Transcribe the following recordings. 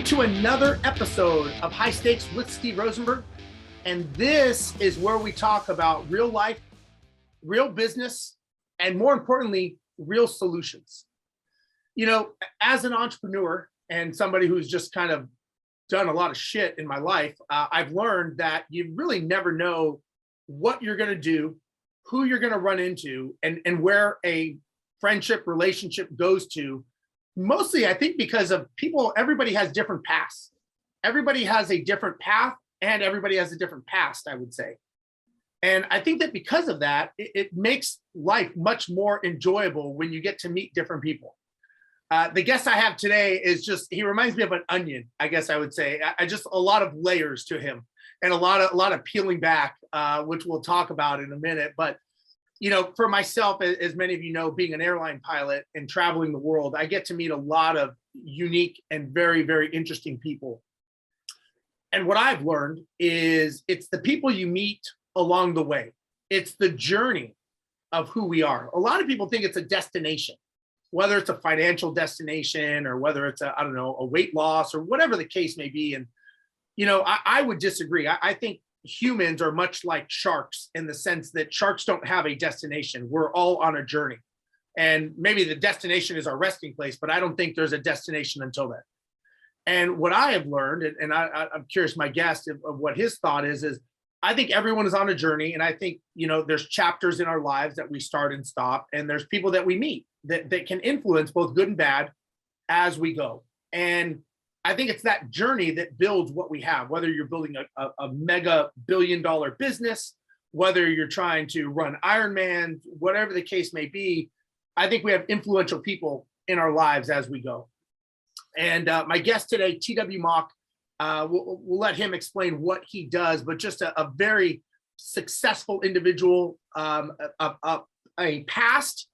to another episode of High Stakes with Steve Rozenberg. And this is where we talk about real life, real business, and more importantly, real solutions. You know, as an entrepreneur and somebody who's just kind of done a lot of shit in my life, I've learned that you really never know what you're going to do, who you're going to run into, and where a friendship relationship goes to. Mostly, I think because of people, everybody has different paths. Everybody has a different path and everybody has a different past, I would say. And I think that because of that, it makes life much more enjoyable when you get to meet different people. The guest I have today is just, he reminds me of an onion, I guess I would say. I just a lot of layers to him and a lot of peeling back, which we'll talk about in a minute. But you know, for myself, as many of you know, being an airline pilot and traveling the world, I get to meet a lot of unique and very, very interesting people. And what I've learned is it's the people you meet along the way. It's the journey of who we are. A lot of people think it's a destination, whether it's a financial destination or whether it's I don't know, a weight loss or whatever the case may be. And, you know, I would disagree. I think humans are much like sharks in the sense that sharks don't have a destination. We're all on a journey. And maybe the destination is our resting place, but I don't think there's a destination until then. And what I have learned, and I'm curious, my guest, of what his thought is I think everyone is on a journey. And I think, you know, there's chapters in our lives that we start and stop. And there's people that we meet that can influence both good and bad as we go. And I think it's that journey that builds what we have, whether you're building a mega billion-dollar business, whether you're trying to run Ironman, whatever the case may be. I think we have influential people in our lives as we go. And my guest today, T.W. Mock, we'll let him explain what he does, but just a very successful individual, a past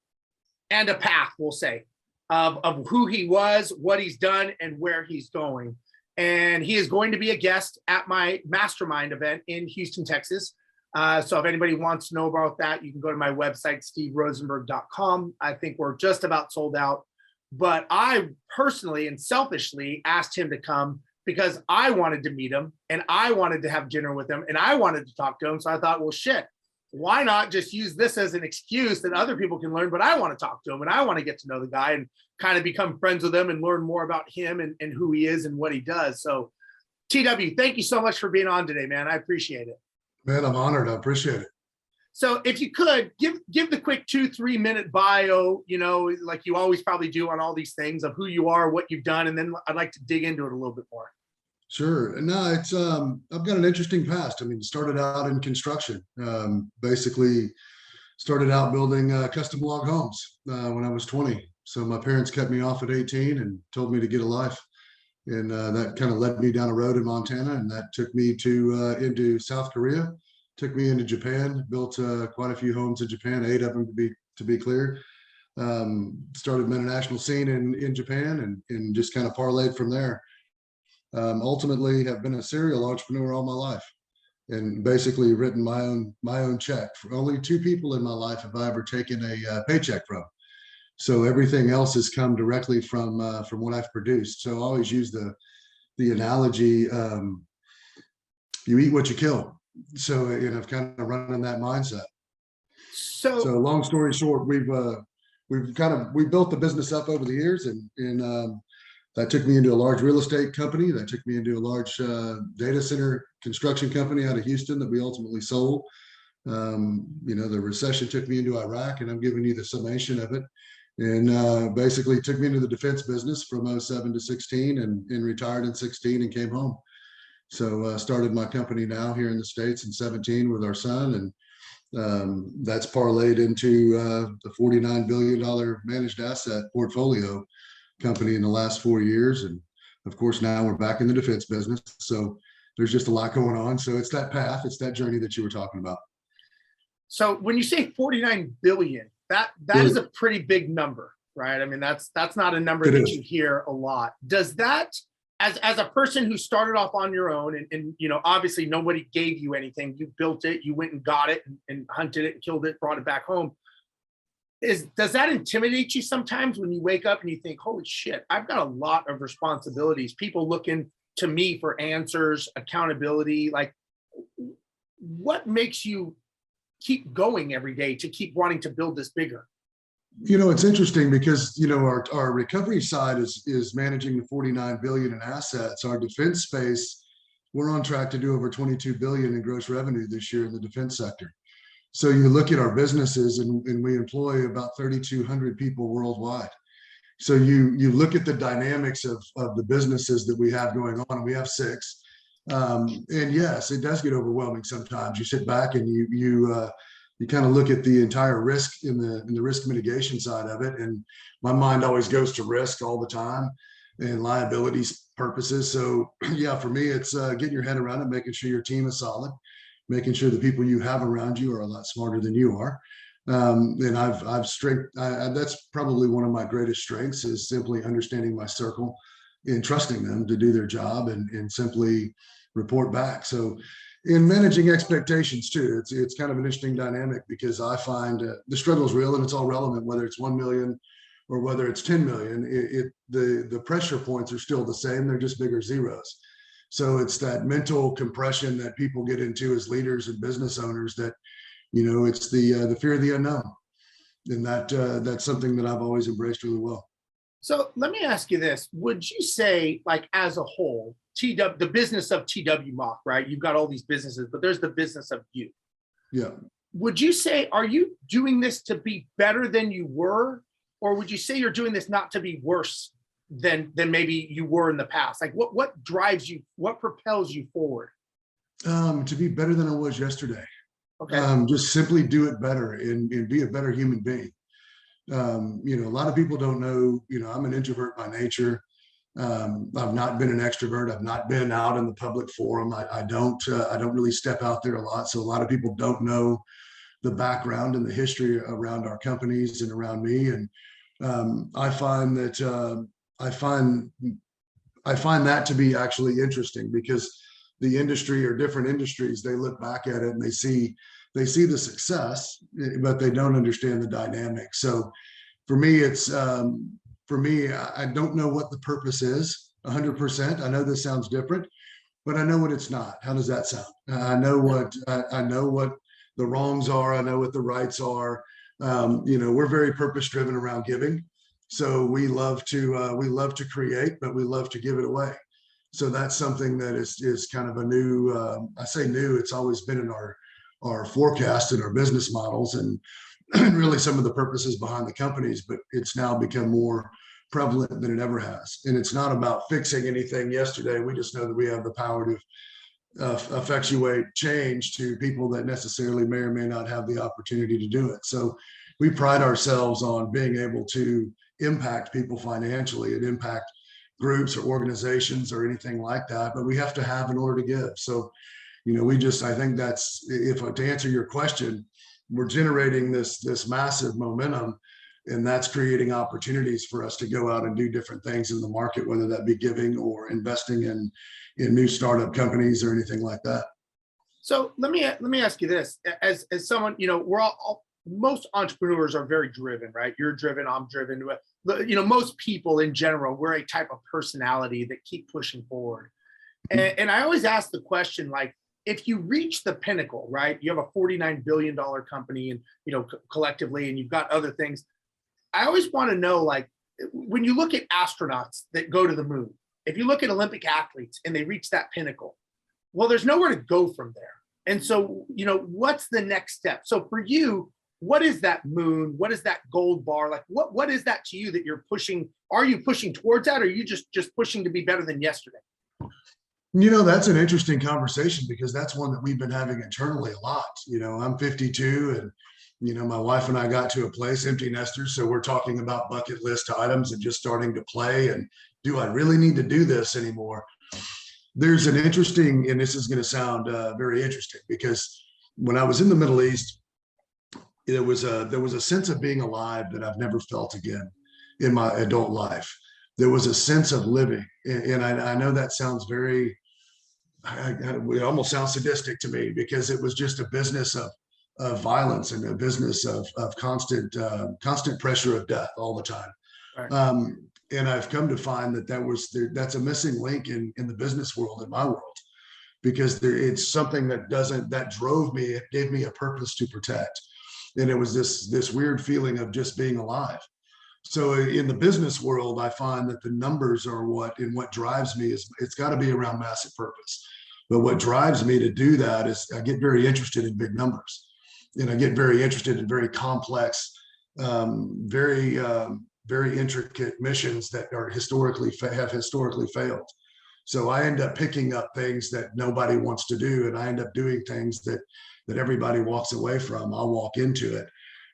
and a path, we'll say. Of who he was, what he's done, and where he's going. And he is going to be a guest at my mastermind event in Houston, Texas. So if anybody wants to know about that, you can go to my website, steverozenberg.com. I think we're just about sold out. But I personally and selfishly asked him to come because I wanted to meet him and I wanted to have dinner with him and I wanted to talk to him. So I thought, well, shit, why not just use this as an excuse that other people can learn, but I want to talk to him and I want to get to know the guy and kind of become friends with him and learn more about him and who he is and what he does. So TW, thank you so much for being on today, man. I appreciate it. Man, I'm honored. I appreciate it. So if you could give the quick 2-3 minute bio, you know, like you always probably do on all these things of who you are, what you've done, and then I'd like to dig into it a little bit more. Sure. No, it's I've got an interesting past. I mean, started out in construction. Basically started out building custom log homes when I was 20. So my parents kept me off at 18 and told me to get a life. And that kind of led me down a road in Montana, and that took me to into South Korea, took me into Japan, built quite a few homes in Japan, 8 of them to be clear. Started an international scene in Japan and just kind of parlayed from there. Ultimately have been a serial entrepreneur all my life and basically written my own check. For only 2 people in my life have I ever taken a paycheck from. So everything else has come directly from what I've produced. So I always use the analogy, you eat what you kill. So, you know, I've kind of run in that mindset. So long story short, we built the business up over the years and that took me into a large real estate company. That took me into a large data center construction company out of Houston that we ultimately sold. You know, the recession took me into Iraq, and I'm giving you the summation of it. And basically took me into the defense business from 07 to 16 and retired in 16 and came home. So started my company now here in the States in 17 with our son. And that's parlayed into the $49 billion managed asset portfolio company in the last 4 years. And of course, now we're back in the defense business. So there's just a lot going on. So it's that path, it's that journey that you were talking about. So when you say 49 billion, that is a pretty big number, right? I mean, that's not a number that you hear a lot. Does that, as a person who started off on your own and you know, obviously nobody gave you anything, you built it, you went and got it and hunted it and killed it, brought it back home. Does that intimidate you sometimes when you wake up and you think, holy shit, I've got a lot of responsibilities, people looking to me for answers, accountability? Like, what makes you keep going every day to keep wanting to build this bigger? It's interesting because, our recovery side is managing the 49 billion in assets. Our defense space, we're on track to do over 22 billion in gross revenue this year in the defense sector. So you look at our businesses and we employ about 3,200 people worldwide. So you look at the dynamics of the businesses that we have going on, and we have six. And yes, it does get overwhelming sometimes. You sit back and you kind of look at the entire risk in the risk mitigation side of it. And my mind always goes to risk all the time and liabilities purposes. So yeah, for me, it's getting your head around it, making sure your team is solid, making sure the people you have around you are a lot smarter than you are. And that's probably one of my greatest strengths, is simply understanding my circle and trusting them to do their job and simply report back. So in managing expectations too, it's kind of an interesting dynamic, because I find the struggle is real and it's all relevant, whether it's 1 million or whether it's 10 million. The pressure points are still the same. They're just bigger zeros. So it's that mental compression that people get into as leaders and business owners, that, it's the fear of the unknown. And that's something that I've always embraced really well. So let me ask you this. Would you say, like, as a whole, the business of TW Mock, right? You've got all these businesses, but there's the business of you. Yeah. Would you say, are you doing this to be better than you were? Or would you say you're doing this not to be worse than maybe you were in the past? Like, what drives you? What propels you forward? To be better than I was yesterday. Okay. Just simply do it better and be a better human being. A lot of people don't know, I'm an introvert by nature. I've not been an extrovert. I've not been out in the public forum. I don't really step out there a lot. So a lot of people don't know the background and the history around our companies and around me. And I find that I find that to be actually interesting, because the industry, or different industries, they look back at it and they see the success, but they don't understand the dynamic. So for me, I don't know what the purpose is 100%. I know this sounds different, but I know what it's not. How does that sound? I know what the wrongs are. I know what the rights are. We're very purpose driven around giving. So we love to create, but we love to give it away. So that's something that is kind of a new, I say new, it's always been in our forecast and our business models, and really some of the purposes behind the companies, but it's now become more prevalent than it ever has. And it's not about fixing anything yesterday. We just know that we have the power to effectuate change to people that necessarily may or may not have the opportunity to do it. So we pride ourselves on being able to impact people financially and impact groups or organizations or anything like that, but we have to have in order to give. So, I think that's, to answer your question, we're generating this massive momentum, and that's creating opportunities for us to go out and do different things in the market, whether that be giving or investing in new startup companies or anything like that. So let me ask you this: as someone, we're all most entrepreneurs are very driven, right? You're driven, I'm driven. Most people in general, we're a type of personality that keep pushing forward. And I always ask the question, like, if you reach the pinnacle, right? You have a $49 billion company, and collectively, and you've got other things. I always want to know, like, when you look at astronauts that go to the moon, if you look at Olympic athletes and they reach that pinnacle, well, there's nowhere to go from there. And so, what's the next step? So for you, what is that moon? What is that gold bar? Like, what is that to you that you're pushing? Are you pushing towards that, or are you just pushing to be better than yesterday? That's an interesting conversation, because that's one that we've been having internally a lot. I'm 52, and my wife and I got to a place, empty nesters. So we're talking about bucket list items and just starting to play. And do I really need to do this anymore? There's an interesting, and this is going to sound very interesting, because when I was in the Middle East, there was a sense of being alive that I've never felt again in my adult life. There was a sense of living, and I know that sounds very, it almost sounds sadistic to me, because it was just a business of violence and a business of constant pressure of death all the time. Right. And I've come to find that's a missing link in the business world, in my world, because it's something that drove me. It gave me a purpose to protect. And it was this weird feeling of just being alive. So in the business world, I find that the numbers are what drives me. Is it's got to be around massive purpose. But what drives me to do that is I get very interested in big numbers, and I get very interested in very complex, very intricate missions that have historically failed. So I end up picking up things that nobody wants to do, and I end up doing things that everybody walks away from. I'll walk into it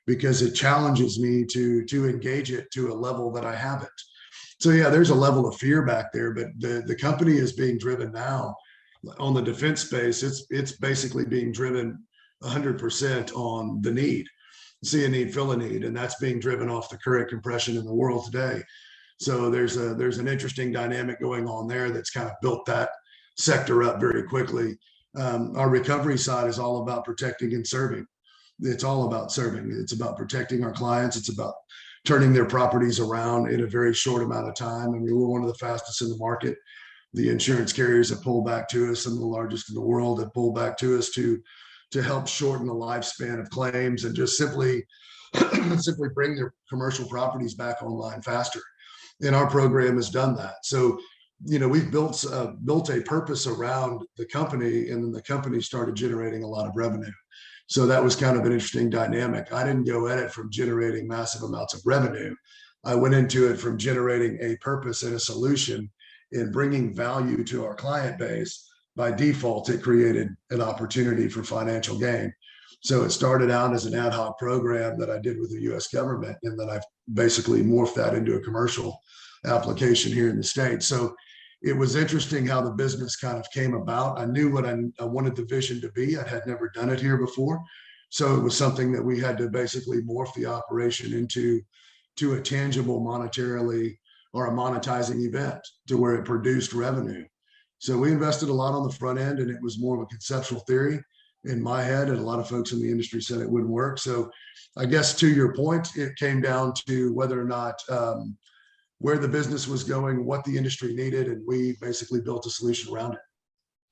because it challenges me to engage it to a level that I haven't. So yeah, there's a level of fear back there, but the company is being driven now on the defense space. It's basically being driven 100% on the need. See a need, fill a need, and that's being driven off the current compression in the world today. So there's an interesting dynamic going on there that's kind of built that sector up very quickly. Our recovery side is all about protecting and serving. It's all about serving. It's about protecting our clients. It's about turning their properties around in a very short amount of time. I mean, we're one of the fastest in the market. The insurance carriers have pulled back to us. Some of the largest in the world have pulled back to us to help shorten the lifespan of claims and just simply bring their commercial properties back online faster. And our program has done that. So, we've built a purpose around the company, and then the company started generating a lot of revenue. So that was kind of an interesting dynamic. I didn't go at it from generating massive amounts of revenue. I went into it from generating a purpose and a solution and bringing value to our client base. By default, it created an opportunity for financial gain. So it started out as an ad hoc program that I did with the US government, and then I've basically morphed that into a commercial application here in the States. So it was interesting how the business kind of came about. I knew what I wanted the vision to be. I had never done it here before. So it was something that we had to basically morph the operation into a tangible monetarily or a monetizing event to where it produced revenue. So we invested a lot on the front end, and it was more of a conceptual theory in my head, and a lot of folks in the industry said it wouldn't work. So I guess to your point, it came down to whether or not where the business was going, what the industry needed, and we basically built a solution around it.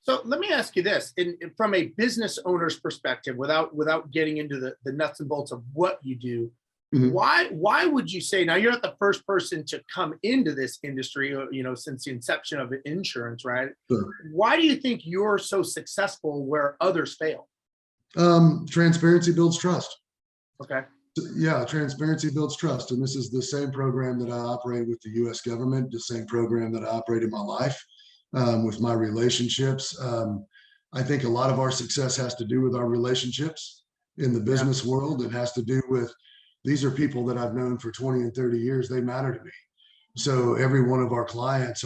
So let me ask you this, from a business owner's perspective, without getting into the nuts and bolts of what you do, Mhm. why would you say, now you're not the first person to come into this industry, since the inception of insurance, right? Sure. Why do you think you're so successful where others fail? Transparency builds trust. Okay. Yeah, transparency builds trust. And this is the same program that I operate with the US government, the same program that I operate in my life, with my relationships. I think a lot of our success has to do with our relationships in the business world. It has to do with, these are people that I've known for 20 and 30 years. They matter to me. So every one of our clients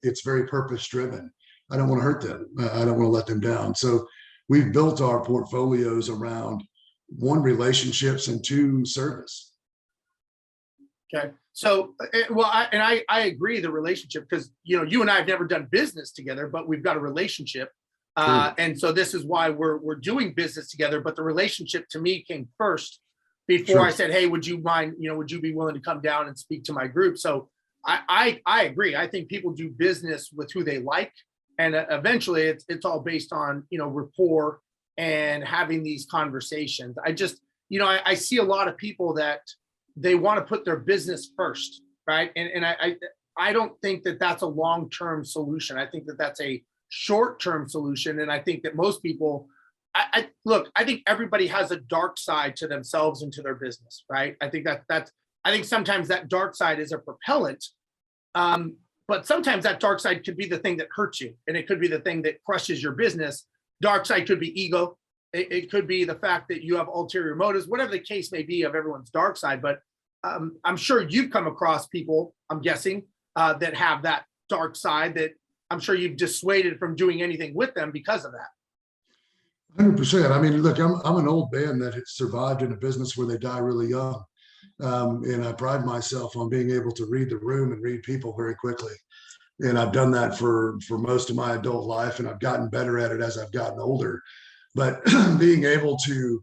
it's very purpose driven. I don't want to hurt them. I don't want to let them down. So we've built our portfolios around, one, relationships, and two, service. Okay. So, I agree, the relationship, because, you and I have never done business together, but we've got a relationship. Sure. And so this is why we're doing business together. But the relationship to me came first before Sure. I said, hey, would you mind, would you be willing to come down and speak to my group? So I agree. I think people do business with who they like. And eventually it's all based on, rapport and having these conversations. I see a lot of people that they want to put their business first, right? And I don't think that that's a long-term solution. I think that that's a short-term solution. And I think that most people, I think everybody has a dark side to themselves and to their business, right? I think I think sometimes that dark side is a propellant. But sometimes that dark side could be the thing that hurts you, and it could be the thing that crushes your business. Dark side could be ego. It could be the fact that you have ulterior motives, whatever the case may be of everyone's dark side. But I'm sure you've come across people, I'm guessing, that have that dark side that I'm sure you've dissuaded from doing anything with them because of that. 100%. I mean, look, I'm an old man that has survived in a business where they die really young. And I pride myself on being able to read the room and read people very quickly. And I've done that for most of my adult life, and I've gotten better at it as I've gotten older. but being able to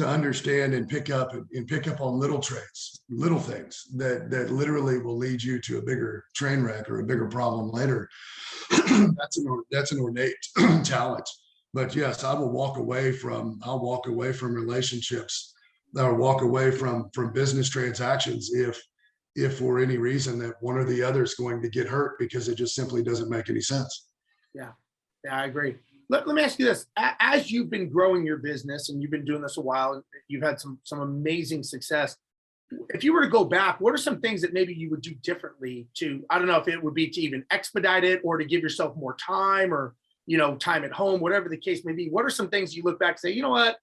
understand and pick up on little traits, little things that literally will lead you to a bigger train wreck or a bigger problem later. That's an ornate talent. But yes, I'll walk away from relationships or walk away from business transactions if for any reason that one or the other is going to get hurt because it just simply doesn't make any sense. Yeah, yeah, I agree. Let me ask you this: as you've been growing your business and you've been doing this a while, you've had some amazing success. If you were to go back, what are some things that maybe you would do differently to, I don't know if it would be to even expedite it or to give yourself more time or, time at home, whatever the case may be. What are some things you look back and say, you know what,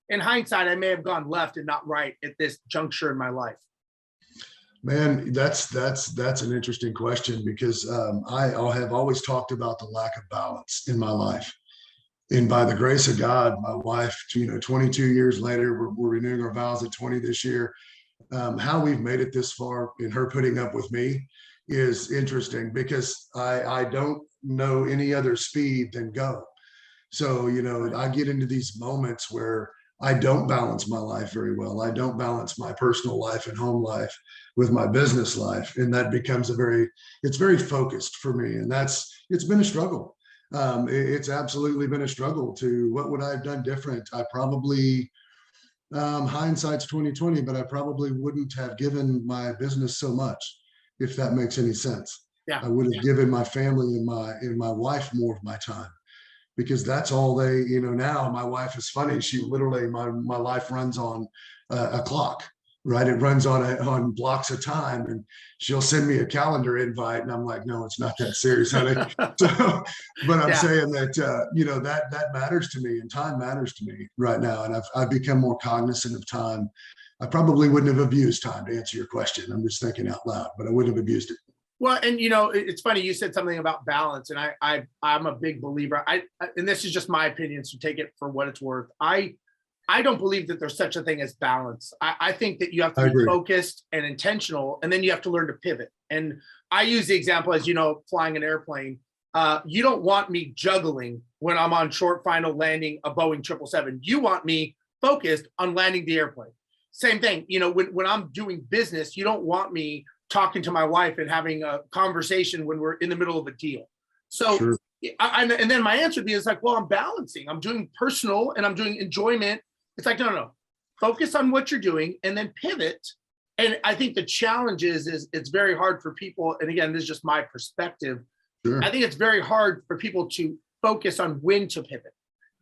in hindsight, I may have gone left and not right at this juncture in my life? Man, that's an interesting question because I have always talked about the lack of balance in my life. And by the grace of God, my wife, 22 years later, we're renewing our vows at 20 this year. How we've made it this far and her putting up with me is interesting because I don't know any other speed than go. So, I get into these moments where I don't balance my life very well. I don't balance my personal life and home life with my business life. And that becomes it's very focused for me. And it's been a struggle. It's absolutely been a struggle to what would I have done different? I probably, hindsight's 2020, but I probably wouldn't have given my business so much, if that makes any sense. Yeah. I would have given my family and my wife more of my time because that's all they, now my wife is funny. She literally, my life runs on a clock, right? It runs on blocks of time and she'll send me a calendar invite and I'm like, no, it's not that serious, honey. So, but I'm saying that, that matters to me and time matters to me right now. And I've become more cognizant of time. I probably wouldn't have abused time to answer your question. I'm just thinking out loud, but I wouldn't have abused it. Well, and it's funny you said something about balance, and I'm a big believer. And this is just my opinion, so take it for what it's worth. I don't believe that there's such a thing as balance. I think that you have to be focused and intentional, and then you have to learn to pivot. And I use the example as flying an airplane. You don't want me juggling when I'm on short final landing a Boeing 777. You want me focused on landing the airplane. Same thing, when I'm doing business, you don't want me talking to my wife and having a conversation when we're in the middle of a deal. So, sure. And then my answer would be, like, well, I'm balancing. I'm doing personal and I'm doing enjoyment. It's like, no. Focus on what you're doing and then pivot. And I think the challenge is it's very hard for people. And again, this is just my perspective. Sure. I think it's very hard for people to focus on when to pivot.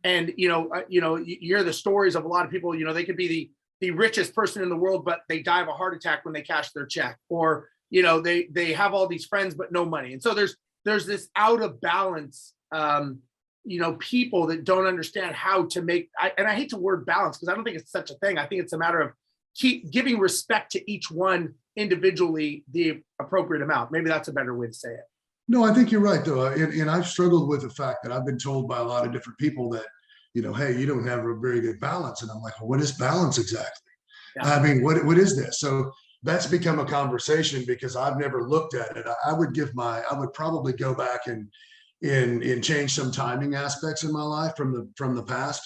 And, you hear the stories of a lot of people, they could be the richest person in the world, but they die of a heart attack when they cash their check, or, they have all these friends, but no money. And so there's this out of balance, people that don't understand how to make, and I hate the word balance because I don't think it's such a thing. I think it's a matter of keep giving respect to each one individually, the appropriate amount. Maybe that's a better way to say it. No, I think you're right though. And I've struggled with the fact that I've been told by a lot of different people that, hey, you don't have a very good balance. And I'm like, well, what is balance exactly? Yeah. I mean, what is this? So that's become a conversation because I've never looked at it. I would probably go back and change some timing aspects in my life from the past.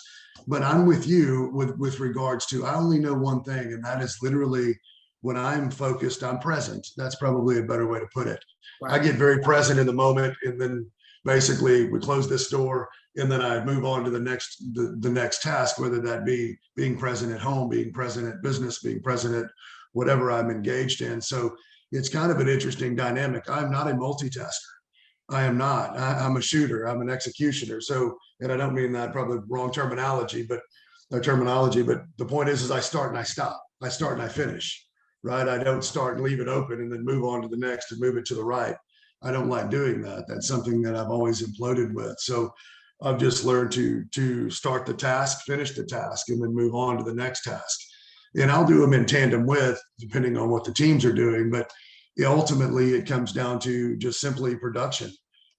But I'm with you with regards to, I only know one thing, and that is literally when I'm focused, I'm present. That's probably a better way to put it. Right. I get very present in the moment, and then basically we close this door and then I move on to the next task, whether that be being present at home, being present at business, being present at whatever I'm engaged in. So it's kind of an interesting dynamic. I'm not a multitasker. I am not. I'm a shooter. I'm an executioner. So, and I don't mean that probably wrong terminology, but the point is I start and I stop. I start and I finish, right? I don't start and leave it open and then move on to the next and move it to the right. I don't like doing that. That's something that I've always imploded with. So I've just learned to start the task, finish the task, and then move on to the next task. And I'll do them in tandem depending on what the teams are doing. But ultimately, it comes down to just simply production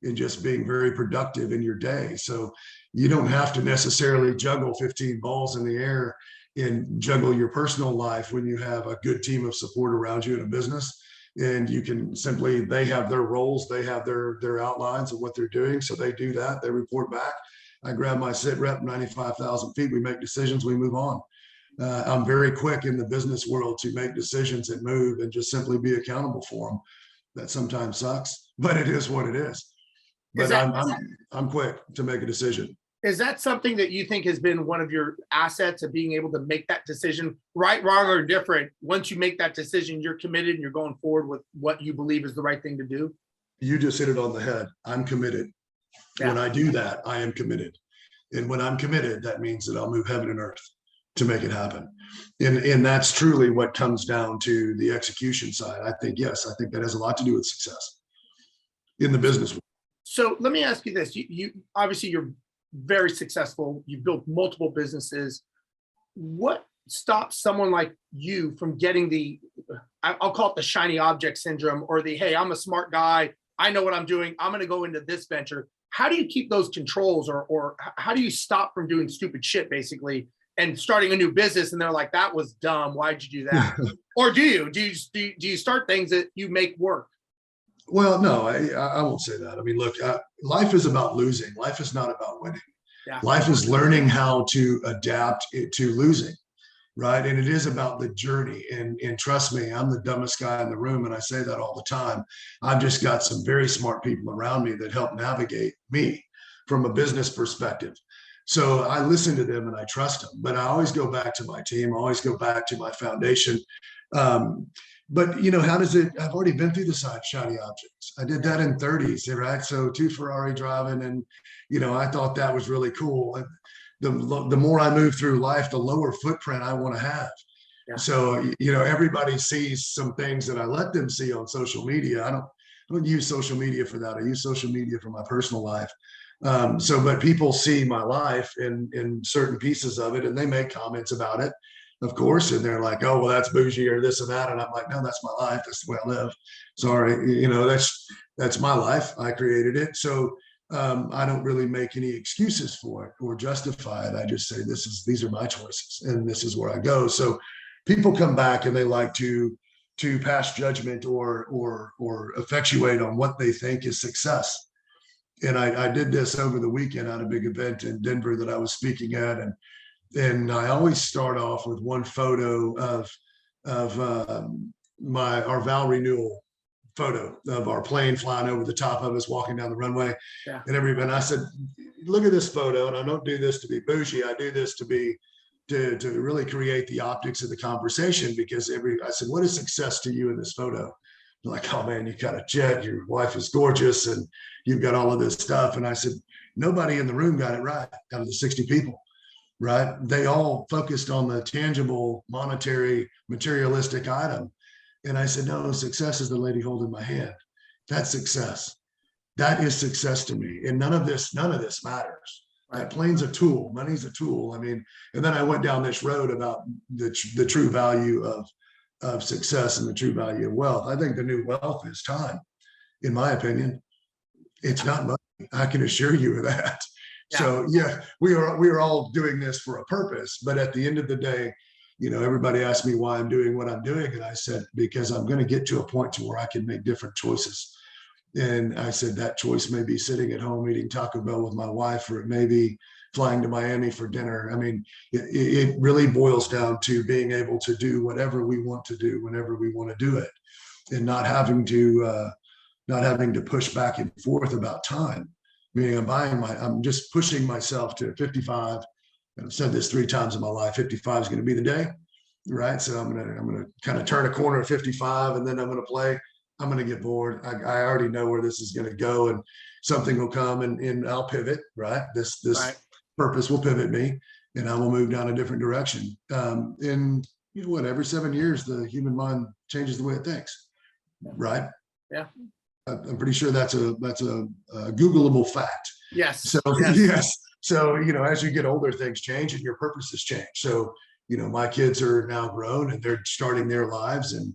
and just being very productive in your day. So you don't have to necessarily juggle 15 balls in the air and juggle your personal life when you have a good team of support around you in a business. And you can they have their roles, they have their outlines of what they're doing. So they do that, they report back. I grab my sit rep 95,000 feet. We make decisions, we move on. I'm very quick in the business world to make decisions and move and just simply be accountable for them. That sometimes sucks, but it is what it is. But I'm quick to make a decision. Is that something that you think has been one of your assets of being able to make that decision, right, wrong, or different? Once you make that decision, you're committed and you're going forward with what you believe is the right thing to do. You just hit it on the head. I'm committed. Yeah. When I do that, I am committed. And when I'm committed, that means that I'll move heaven and earth to make it happen. And that's truly what comes down to the execution side. I think, yes, I think that has a lot to do with success in the business world. So let me ask you this. You obviously you're very successful. You've built multiple businesses. What stops someone like you from getting the, I'll call it the shiny object syndrome, or the, hey, I'm a smart guy, I know what I'm doing, I'm going to go into this venture? How do you keep those controls, or how do you stop from doing stupid shit, basically, and starting a new business and they're like, that was dumb, why'd you do that? Or do you start things that you make work? Well, no, I won't say that. I mean, look, life is about losing. Life is not about winning. Yeah. Life is learning how to adapt to losing, right? And it is about the journey. And trust me, I'm the dumbest guy in the room, and I say that all the time. I've just got some very smart people around me that help navigate me from a business perspective. So I listen to them and I trust them, but I always go back to my team. I always go back to my foundation. But you know, how does it, I've already been through the shiny objects. I did that in 30s, right? So 2 Ferrari driving, and, you know, I thought that was really cool. And the more I move through life, the lower footprint I want to have. Yeah. So, you know, everybody sees some things that I let them see on social media. I don't use social media for that. I use social media for my personal life. But people see my life in certain pieces of it, and they make comments about it, of course, and they're like, oh, well, that's bougie or this and that. And I'm like, no, that's my life. That's the way I live. Sorry. You know, that's my life. I created it. So I don't really make any excuses for it or justify it. I just say, these are my choices and this is where I go. So people come back and they like to pass judgment or effectuate on what they think is success. And I did this over the weekend at a big event in Denver that I was speaking at, and I always start off with one photo of our vow renewal photo of our plane flying over the top of us, walking down the runway. Yeah. And I said, look at this photo, and I don't do this to be bougie. I do this to really create the optics of the conversation, because I said, what is success to you in this photo? They're like, oh man, you got a jet, your wife is gorgeous, and you've got all of this stuff. And I said, nobody in the room got it right out of the 60 people, right? They all focused on the tangible, monetary, materialistic item. And I said, no, success is the lady holding my hand. That's success. That is success to me. And none of this matters. Right. That plane's a tool, money's a tool. I mean, and then I went down this road about the true value of success and the true value of wealth. I think the new wealth is time, in my opinion. It's not money. I can assure you of that. Yeah. So yeah, we are all doing this for a purpose, but at the end of the day, you know, everybody asked me why I'm doing what I'm doing. And I said, because I'm going to get to a point to where I can make different choices. And I said, that choice may be sitting at home eating Taco Bell with my wife, or it may be flying to Miami for dinner. I mean, it really boils down to being able to do whatever we want to do, whenever we want to do it, and not having to push back and forth about time. Meaning I'm just pushing myself to 55. I've said this 3 times in my life, 55 is going to be the day, right? So I'm going to kind of turn a corner at 55, and then I'm going to play. I'm going to get bored. I already know where this is going to go, and something will come and I'll pivot, right? This right. Purpose will pivot me, and I will move down a different direction. And you know what, every 7 years, the human mind changes the way it thinks, right? Yeah. I'm pretty sure that's a Googleable fact. Yes. So yes. So, you know, as you get older, things change and your purposes change. So, you know, my kids are now grown and they're starting their lives, and,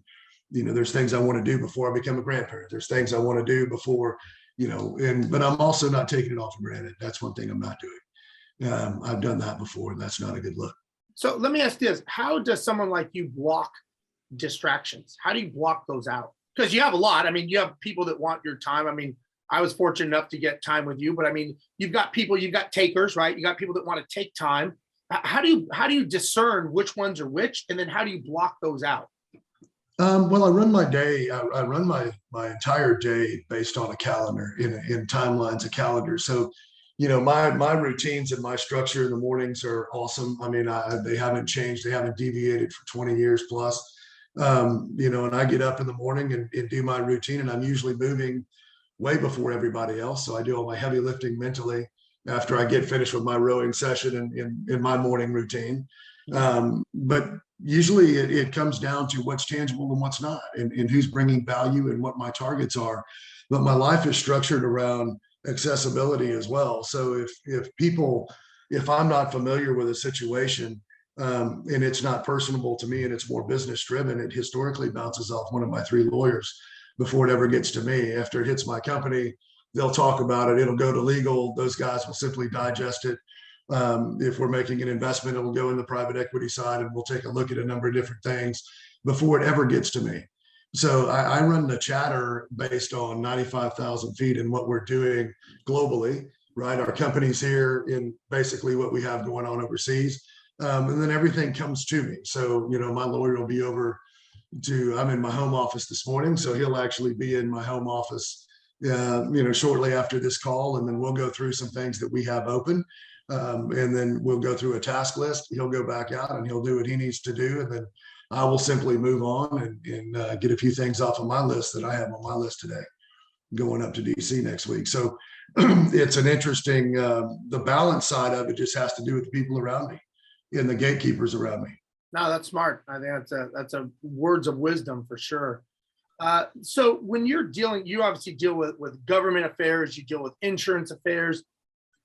you know, there's things I want to do before I become a grandparent. There's things I want to do before, you know, but I'm also not taking it all for granted. That's one thing I'm not doing. I've done that before, and that's not a good look. So let me ask this. How does someone like you block distractions? How do you block those out? Because you have a lot. I mean, you have people that want your time. I mean, I was fortunate enough to get time with you, but I mean, you've got people, you've got takers, right? You got people that want to take time. How do you discern which ones are which, and then how do you block those out? Well, I run my day. I run my entire day based on a calendar in timelines, a calendar. So, my routines and my structure in the mornings are awesome. I mean, they haven't changed. They haven't deviated for 20 years plus. And I get up in the morning and do my routine, and I'm usually moving way before everybody else. So I do all my heavy lifting mentally after I get finished with my rowing session and in my morning routine. But usually it comes down to what's tangible and what's not, and who's bringing value and what my targets are. But my life is structured around accessibility as well. So if I'm not familiar with a situation, and it's not personable to me and it's more business driven, it historically bounces off one of my three lawyers before it ever gets to me. After it hits my company, they'll talk about it. It'll go to legal. Those guys will simply digest it. If we're making an investment, it will go in the private equity side, and we'll take a look at a number of different things before it ever gets to me. So I run the chatter based on 95,000 feet and what we're doing globally, right? Our company's here in basically what we have going on overseas. And then everything comes to me. So, my lawyer will be I'm in my home office this morning. So he'll actually be in my home office, shortly after this call. And then we'll go through some things that we have open. And then we'll go through a task list. He'll go back out and he'll do what he needs to do. And then I will simply move on and get a few things off of my list that I have on my list today, going up to DC next week. So it's an interesting, the balance side of it just has to do with the people around me and the gatekeepers around me. No, that's smart. I think that's a words of wisdom for sure. So when you're dealing, you obviously deal with government affairs, you deal with insurance affairs.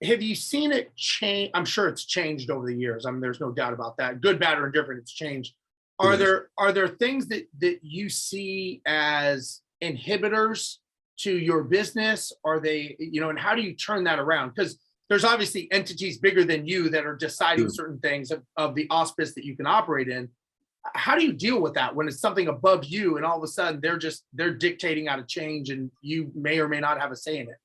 Have you seen it change? I'm sure it's changed over the years. I mean, there's no doubt about that. Good, bad, or indifferent, it's changed. Are there things that you see as inhibitors to your business? Are they, and how do you turn that around? Because there's obviously entities bigger than you that are deciding certain things of the auspice that you can operate in. How do you deal with that when it's something above you and all of a sudden they're dictating out a change and you may or may not have a say in it?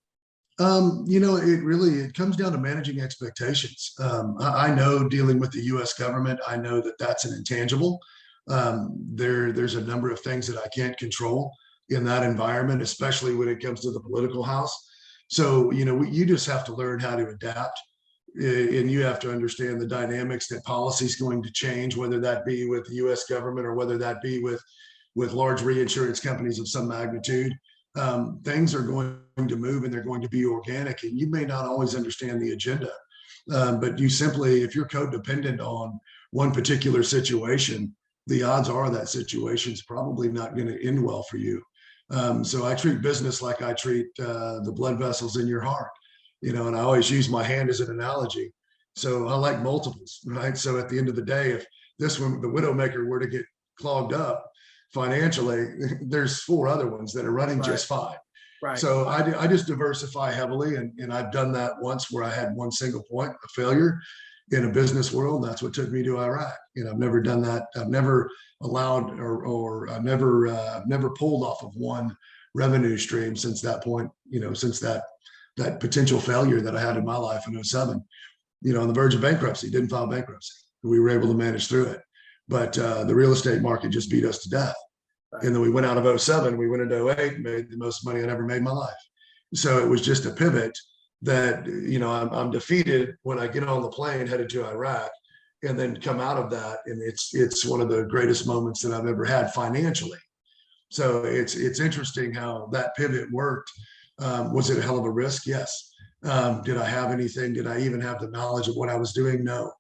It comes down to managing expectations. I know dealing with the U.S. government, I know that that's an intangible. There's a number of things that I can't control in that environment, especially when it comes to the political house. So, you just have to learn how to adapt, and you have to understand the dynamics that policy is going to change, whether that be with the U.S. government or whether that be with large reinsurance companies of some magnitude. Things are going to move and they're going to be organic, and you may not always understand the agenda. But you simply, if you're codependent on one particular situation, the odds are that situation is probably not going to end well for you. So I treat business like I treat the blood vessels in your heart, and I always use my hand as an analogy. So I like multiples, right? So at the end of the day, if this one, the Widowmaker, were to get clogged up financially, there's four other ones that are running just fine. Right. So I just diversify heavily, and I've done that once where I had one single point of failure in a business world. That's what took me to Iraq. I've never done that. I've never allowed or I've never pulled off of one revenue stream since that point, since that potential failure that I had in my life in 2007, on the verge of bankruptcy, didn't file bankruptcy. We were able to manage through it. But the real estate market just beat us to death. Right. And then we went out of 2007, we went into 2008, and made the most money I'd ever made in my life. So it was just a pivot that, I'm defeated when I get on the plane headed to Iraq, and then come out of that. And it's one of the greatest moments that I've ever had financially. So it's interesting how that pivot worked. Was it a hell of a risk? Yes. Did I have anything? Did I even have the knowledge of what I was doing? No.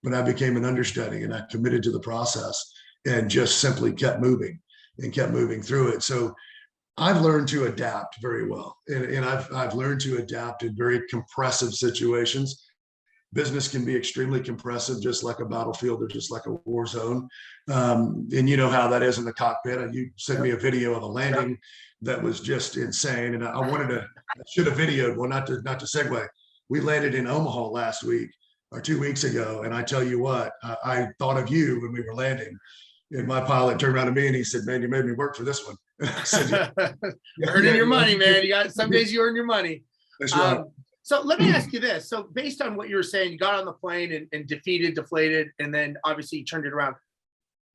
But I became an understudy, and I committed to the process and just simply kept moving through it. So I've learned to adapt very well, and I've learned to adapt in very compressive situations. Business can be extremely compressive, just like a battlefield or just like a war zone. And you know how that is in the cockpit. You sent me a video of a landing that was just insane, and I should have videoed one, not to segue. We landed in Omaha last week or 2 weeks ago, and I tell you what, I thought of you when we were landing. And my pilot turned around to me and he said, "Man, you made me work for this one." So Earning your money, man. You got some days you earn your money. That's right. So let me ask you this. So based on what you were saying, you got on the plane and defeated, deflated, and then obviously you turned it around.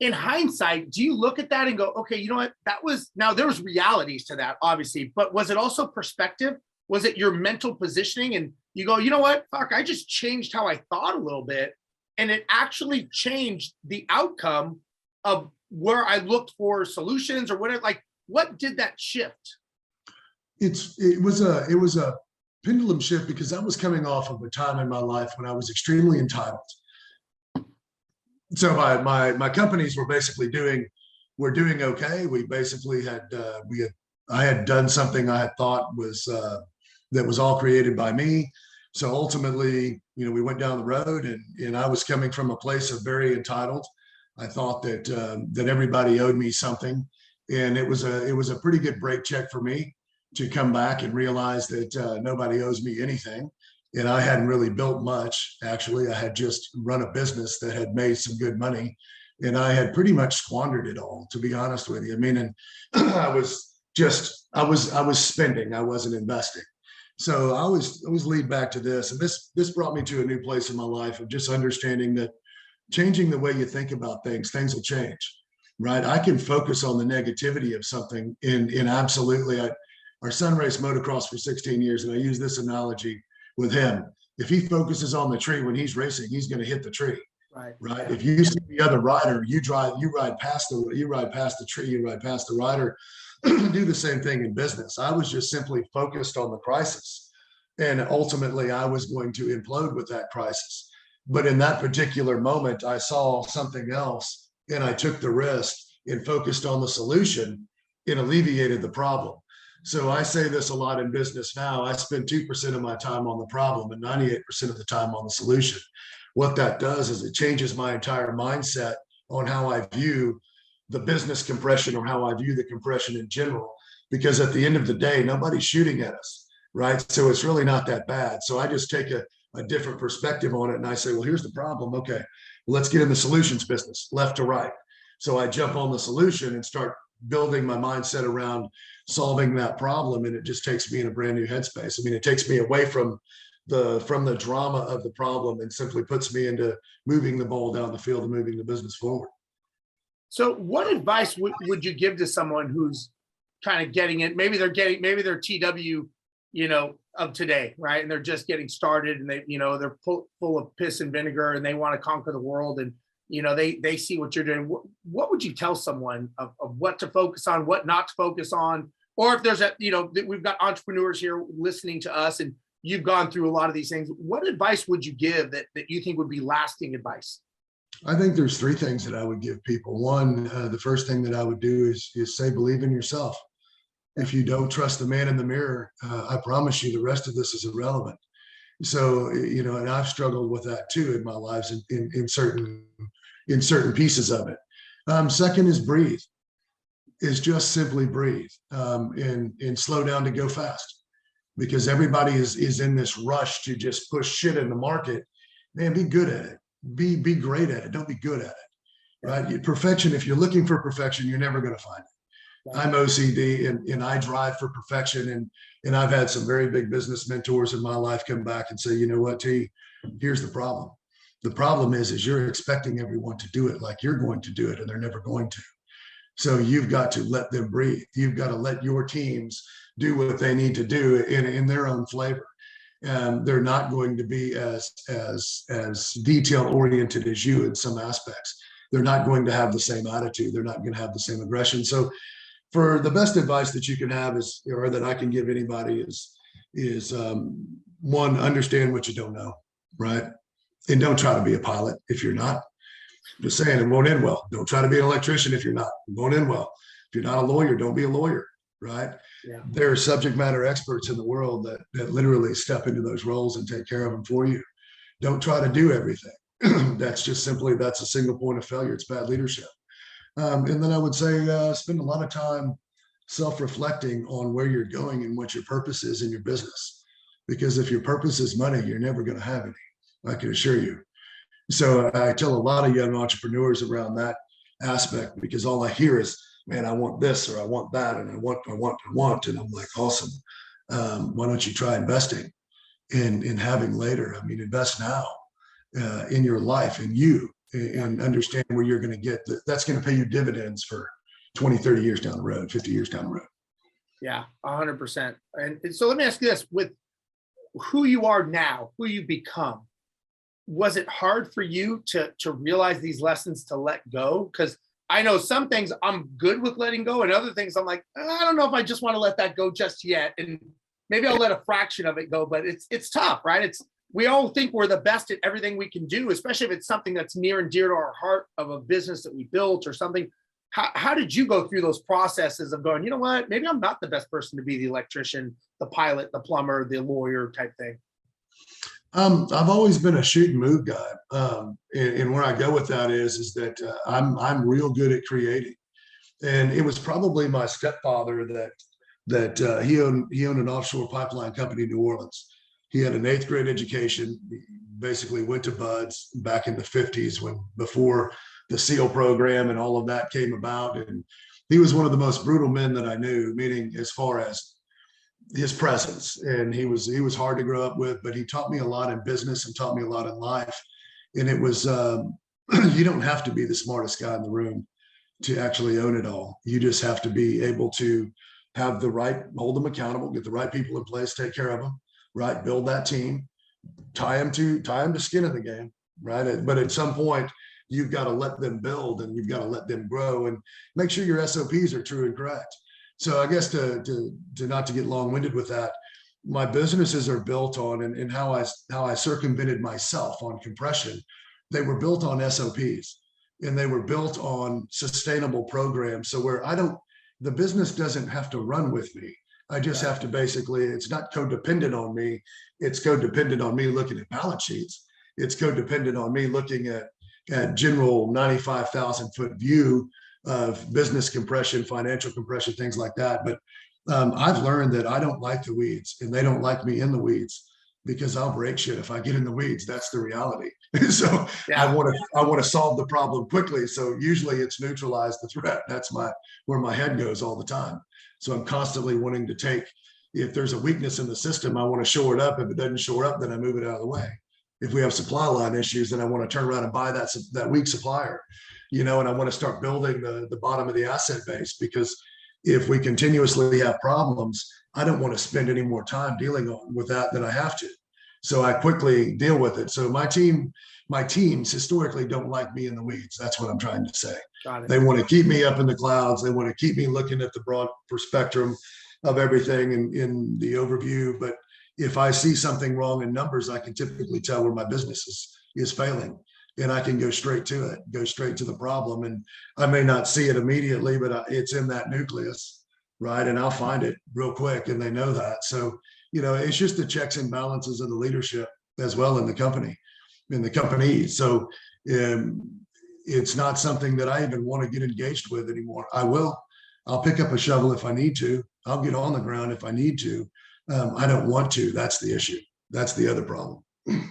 In hindsight, do you look at that and go, okay, you know what? That was, now there was realities to that, obviously, but was it also perspective? Was it your mental positioning? And you go, you know what? Fuck, I just changed how I thought a little bit. And it actually changed the outcome of where I looked for solutions or whatever. Like, what did that shift? It was a pendulum shift because I was coming off of a time in my life when I was extremely entitled. So my companies were basically doing okay. We basically I had done something I had thought was that was all created by me. So ultimately, we went down the road, and I was coming from a place of very entitled. I thought that everybody owed me something, and it was a pretty good break check for me to come back and realize that nobody owes me anything. And I hadn't really built much. Actually, I had just run a business that had made some good money, and I had pretty much squandered it all, to be honest with you. I mean, and I was spending, I wasn't investing. So I always lead back to this, and this brought me to a new place in my life of just understanding that changing the way you think about things will change, right? I can focus on the negativity of something in absolutely. Our son raced motocross for 16 years, and I use this analogy with him. If he focuses on the tree when he's racing, he's going to hit the tree. Right. If you see the other rider, you ride past the tree, you ride past the rider. Do the same thing in business. I was just simply focused on the crisis, and ultimately I was going to implode with that crisis. But in that particular moment, I saw something else, and I took the risk and focused on the solution and alleviated the problem. So I say this a lot in business now. I spend 2% of my time on the problem and 98% of the time on the solution. What that does is it changes my entire mindset on how I view the business compression or how I view the compression in general, because at the end of the day, nobody's shooting at us, right? So it's really not that bad. So I just take a different perspective on it, and I say, well, here's the problem. Okay, well, let's get in the solutions business, left to right. So I jump on the solution and start building my mindset around solving that problem, and it just takes me in a brand new headspace. I mean, it takes me away from the drama of the problem and simply puts me into moving the ball down the field and moving the business forward. So what advice would you give to someone who's kind of getting it? Maybe they're TW, of today, right? And they're just getting started, and they're full of piss and vinegar, and they want to conquer the world. And, they see what you're doing. What would you tell someone of what to focus on, what not to focus on? Or if there's we've got entrepreneurs here listening to us, and you've gone through a lot of these things, what advice would you give that you think would be lasting advice? I think there's three things that I would give people. One, the first thing that I would do is say, believe in yourself. If you don't trust the man in the mirror, I promise you the rest of this is irrelevant. So, and I've struggled with that too in my lives in certain pieces of it. Second is breathe, is just simply breathe, and slow down to go fast, because everybody is in this rush to just push shit in the market. Man, be good at it. Be great at it. Don't be good at it, right? Perfection. If you're looking for perfection, you're never going to find it. Right. I'm OCD, and I drive for perfection. And I've had some very big business mentors in my life come back and say, you know what, T, here's the problem. The problem is you're expecting everyone to do it like you're going to do it, and they're never going to. So you've got to let them breathe. You've got to let your teams do what they need to do in their own flavor. They're not going to be as detail oriented as you in some aspects. They're not going to have the same attitude. They're not going to have the same aggression. So for the best advice that you can have or that I can give anybody is one, understand what you don't know, right? And don't try to be a pilot if you're not. I'm just saying, it won't end well. Don't try to be an electrician if you're not. It won't end well. If you're not a lawyer, don't be a lawyer, right? Yeah. There are subject matter experts in the world that literally step into those roles and take care of them for you. Don't try to do everything. That's a single point of failure. It's bad leadership. And then I would say spend a lot of time self-reflecting on where you're going and what your purpose is in your business. Because if your purpose is money, you're never going to have any, I can assure you. So I tell a lot of young entrepreneurs around that aspect, because all I hear is man, I want this or I want that, and I want. And I'm like, awesome. Why don't you try investing in having later? I mean, invest now in your life, in you, and understand where you're going to get that's going to pay you dividends for 20, 30 years down the road, 50 years down the road. Yeah, 100%. And so let me ask you this, with who you are now, who you become, was it hard for you to realize these lessons, to let go? Because I know some things I'm good with letting go, and other things I'm like, I don't know if I just want to let that go just yet. And maybe I'll let a fraction of it go, but it's tough, right? We all think we're the best at everything we can do, especially if it's something that's near and dear to our heart, of a business that we built or something. How did you go through those processes of going, you know what, maybe I'm not the best person to be the electrician, the pilot, the plumber, the lawyer type thing? I've always been a shoot and move guy. And where I go with that is that I'm real good at creating. And it was probably my stepfather that he owned an offshore pipeline company in New Orleans. He had an 8th grade education, basically went to Buds back in the 50s, before the SEAL program and all of that came about. And he was one of the most brutal men that I knew, meaning as far as his presence. And he was hard to grow up with, but he taught me a lot in business and taught me a lot in life. And it was, you don't have to be the smartest guy in the room to actually own it all. You just have to be able to have hold them accountable, get the right people in place, take care of them, right? Build that team, tie them to skin in the game, right? But at some point, you've got to let them build, and you've got to let them grow, and make sure your SOPs are true and correct. So I guess to not to get long-winded with that, my businesses are built on, and how I circumvented myself on compression. They were built on SOPs, and they were built on sustainable programs. So where the business doesn't have to run with me. I just have to it's not codependent on me. It's codependent on me looking at balance sheets. It's codependent on me looking at general 95,000 foot view of business compression, financial compression, things like that. But I've learned that I don't like the weeds, and they don't like me in the weeds, because I'll break shit if I get in the weeds. That's the reality. So yeah. I want to solve the problem quickly. So usually it's neutralize the threat. That's where my head goes all the time. So I'm constantly wanting to if there's a weakness in the system, I want to shore it up. If it doesn't shore up, then I move it out of the way. If we have supply line issues, then I want to turn around and buy that weak supplier, and I want to start building the bottom of the asset base, because if we continuously have problems, I don't want to spend any more time dealing with that than I have to. So I quickly deal with it. So my teams historically don't like me in the weeds. That's what I'm trying to say. They want to keep me up in the clouds. They want to keep me looking at the broad spectrum of everything in the overview. But if I see something wrong in numbers, I can typically tell where my business is failing, and I can go straight to it, go straight to the problem. And I may not see it immediately, but it's in that nucleus, right? And I'll find it real quick, and they know that. So, it's just the checks and balances of the leadership as well in the company, So it's not something that I even want to get engaged with anymore. I'll pick up a shovel if I need to. I'll get on the ground if I need to. I don't want to. That's the issue. That's the other problem.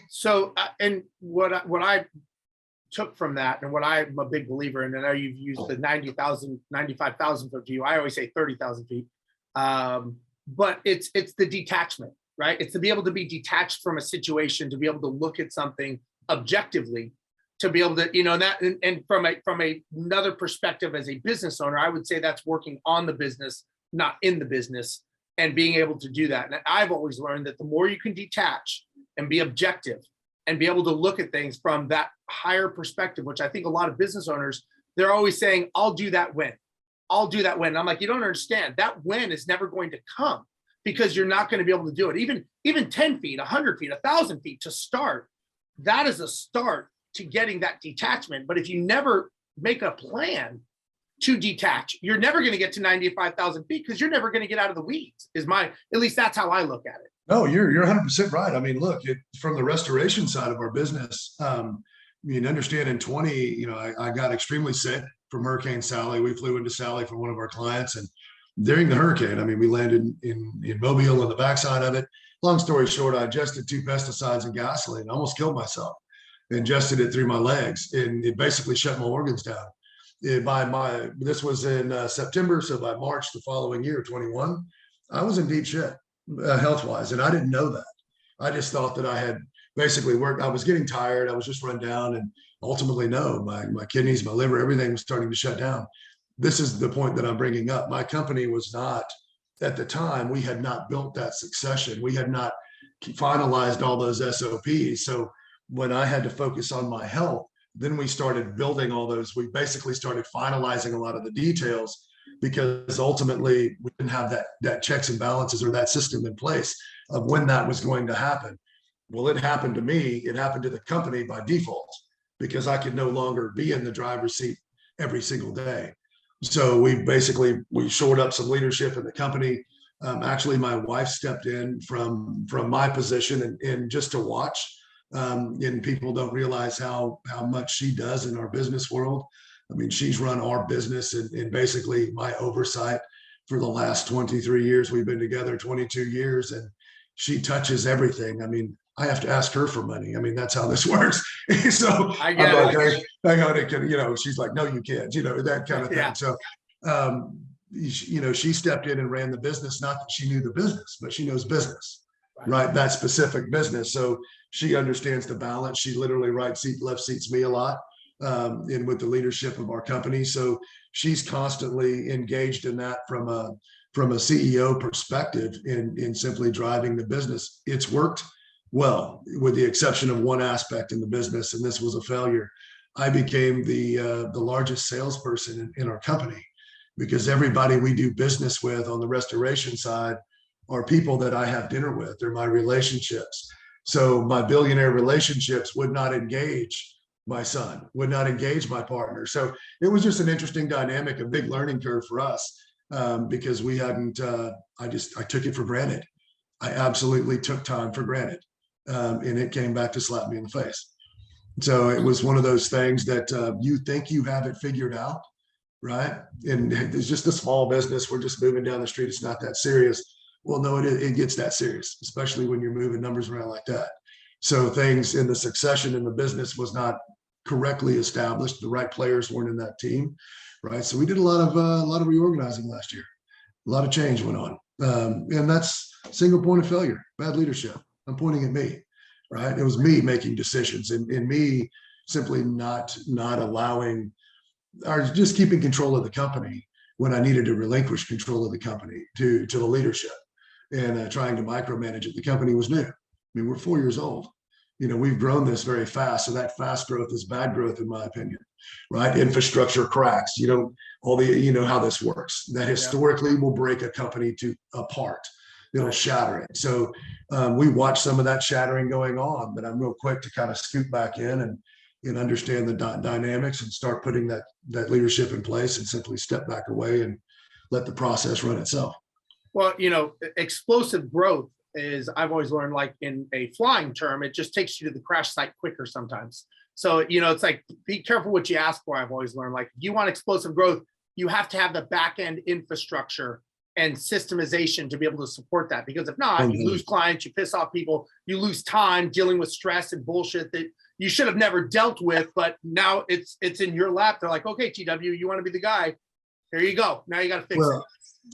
So, and what I took from that, and what I'm a big believer in, and I know you've used the 95,000 foot view. I always say 30,000 feet. But it's the detachment, right? It's to be able to be detached from a situation, to be able to look at something objectively, to be able to, and from another perspective as a business owner, I would say that's working on the business, not in the business, and being able to do that. And I've always learned that the more you can detach and be objective and be able to look at things from that higher perspective, which I think a lot of business owners, they're always saying, I'll do that when. I'll do that when. And I'm like, you don't understand. That when is never going to come, because you're not going to be able to do it. Even 10 feet, 100 feet, 1,000 feet to start, that is a start to getting that detachment. But if you never make a plan to detach, you're never going to get to 95,000 feet, because you're never going to get out of the weeds, at least that's how I look at it. No, you're 100% right. I mean, look, from the restoration side of our business, you understand in 20, I got extremely sick from Hurricane Sally. We flew into Sally for one of our clients, and during the hurricane, we landed in Mobile on the backside of it. Long story short, I ingested 2 pesticides and gasoline. I almost killed myself. Ingested it through my legs, and it basically shut my organs down. This was in September, so by March the following year, 21, I was in deep shit health wise, and I didn't know that. I just thought that I had basically worked. I was getting tired. I was just run down, and ultimately, no, my kidneys, my liver, everything was starting to shut down. This is the point that I'm bringing up. My company was not, at the time, we had not built that succession. We had not finalized all those SOPs. So when I had to focus on my health, then we started building all those. We basically started finalizing a lot of the details, because ultimately we didn't have that checks and balances or that system in place of when that was going to happen. Well, it happened to me. It happened to the company by default, because I could no longer be in the driver's seat every single day. So we shored up some leadership in the company. Actually, my wife stepped in from my position and just to watch. And people don't realize how much she does in our business world. I mean, she's run our business and basically my oversight for the last 23 years. We've been together 22 years, and she touches everything. I mean, I have to ask her for money. I mean, that's how this works. So I get it. like, hey, hang on, she's like, no, you can't, that kind of thing. Yeah. So, she stepped in and ran the business. Not that she knew the business, but she knows business, right? That specific business. So she understands the balance. She literally left seats me a lot in with the leadership of our company. So she's constantly engaged in that from a CEO perspective in simply driving the business. It's worked well, with the exception of one aspect in the business, and this was a failure. I became the largest salesperson in our company, because everybody we do business with on the restoration side are people that I have dinner with. They're my relationships. So my billionaire relationships would not engage my son, would not engage my partner. So it was just an interesting dynamic, a big learning curve for us, because we hadn't, I took it for granted. I absolutely took time for granted. And it came back to slap me in the face. So it was one of those things that you think you have it figured out, right? And it's just a small business. We're just moving down the street. It's not that serious. Well, no, it gets that serious, especially when you're moving numbers around like that. So things in the succession in the business was not correctly established. The right players weren't in that team, right? So we did a lot of reorganizing last year. A lot of change went on, and that's single point of failure, bad leadership. I'm pointing at me, right? It was me making decisions and me simply not allowing, or just keeping control of the company when I needed to relinquish control of the company to the leadership, and trying to micromanage it. The company was new. I mean, we're 4 years old. We've grown this very fast. So that fast growth is bad growth, in my opinion, right? Infrastructure cracks, how this works. That historically will break a company apart. It'll shatter it. So we watched some of that shattering going on, but I'm real quick to kind of scoot back in and understand the dynamics and start putting that leadership in place, and simply step back away and let the process run itself. Well, explosive growth is, I've always learned, like in a flying term, it just takes you to the crash site quicker sometimes. So, it's like, be careful what you ask for. I've always learned, like, if you want explosive growth, you have to have the back end infrastructure and systemization to be able to support that. Because if not, you lose clients, you piss off people, you lose time dealing with stress and bullshit that you should have never dealt with, but now it's in your lap. They're like, okay, TW, you want to be the guy? Here you go. Now you got to fix it.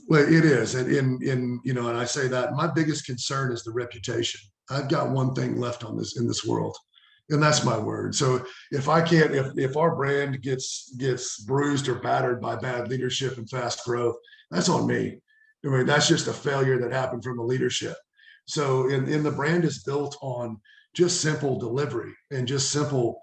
Well, it is. And and I say that my biggest concern is the reputation. I've got one thing left in this world, and that's my word. So if our brand gets bruised or battered by bad leadership and fast growth, that's on me. I mean, that's just a failure that happened from the leadership. So the brand is built on just simple delivery and just simple,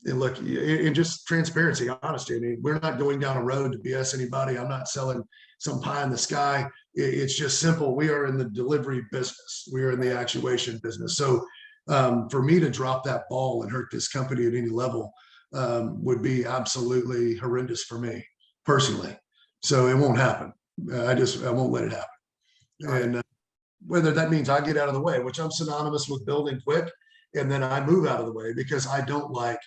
and just transparency, honesty. I mean, we're not going down a road to BS anybody. I'm not selling some pie in the sky. It's just simple. We are in the delivery business. We are in the actuation business. So for me to drop that ball and hurt this company at any level would be absolutely horrendous for me personally. So it won't happen. I won't let it happen. And whether that means I get out of the way, which I'm synonymous with building quick, and then I move out of the way, because I don't like,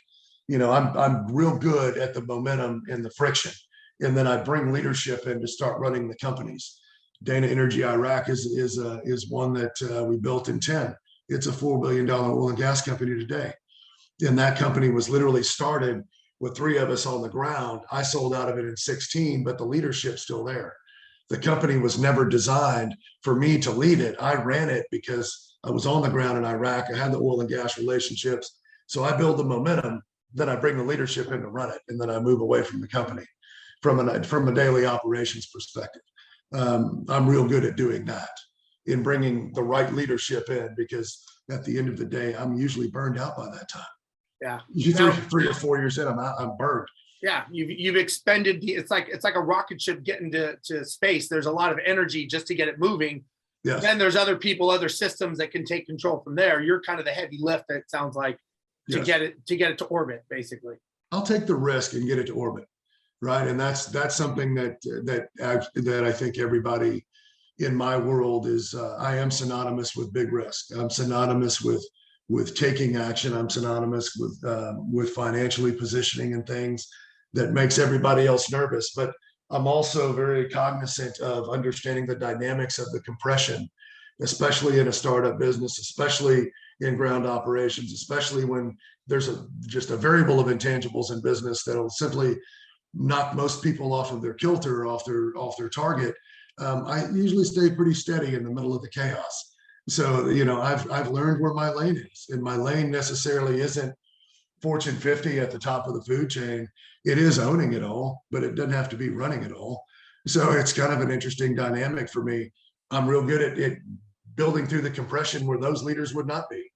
I'm real good at the momentum and the friction. And then I bring leadership in to start running the companies. Dana Energy Iraq is one that we built in 10. It's a $4 billion oil and gas company today. And that company was literally started with 3 of us on the ground. I sold out of it in 16, but the leadership's still there. The company was never designed for me to lead it. I ran it because I was on the ground in Iraq. I had the oil and gas relationships. So I build the momentum, then I bring the leadership in to run it, and then I move away from the company from a daily operations perspective. I'm real good at doing that, in bringing the right leadership in, because at the end of the day, I'm usually burned out by that time. Yeah. Usually 3 or 4 years in, I'm burned. Yeah, you've expended it's like a rocket ship getting to space. There's a lot of energy just to get it moving. Yes. Then there's other people, other systems that can take control from there. You're kind of the heavy lift, it sounds like, to get it to orbit, basically. I'll take the risk and get it to orbit, right? And that's something that I think everybody in my world is. I am synonymous with big risk. I'm synonymous with taking action. I'm synonymous with financially positioning and things that makes everybody else nervous. But I'm also very cognizant of understanding the dynamics of the compression, especially in a startup business, especially in ground operations, especially when there's just a variable of intangibles in business that'll simply knock most people off of their kilter, off their target. I usually stay pretty steady in the middle of the chaos. So, I've learned where my lane is, and my lane necessarily isn't Fortune 50 at the top of the food chain. It is owning it all, but it doesn't have to be running it all. So it's kind of an interesting dynamic for me. I'm real good at building through the compression where those leaders would not be.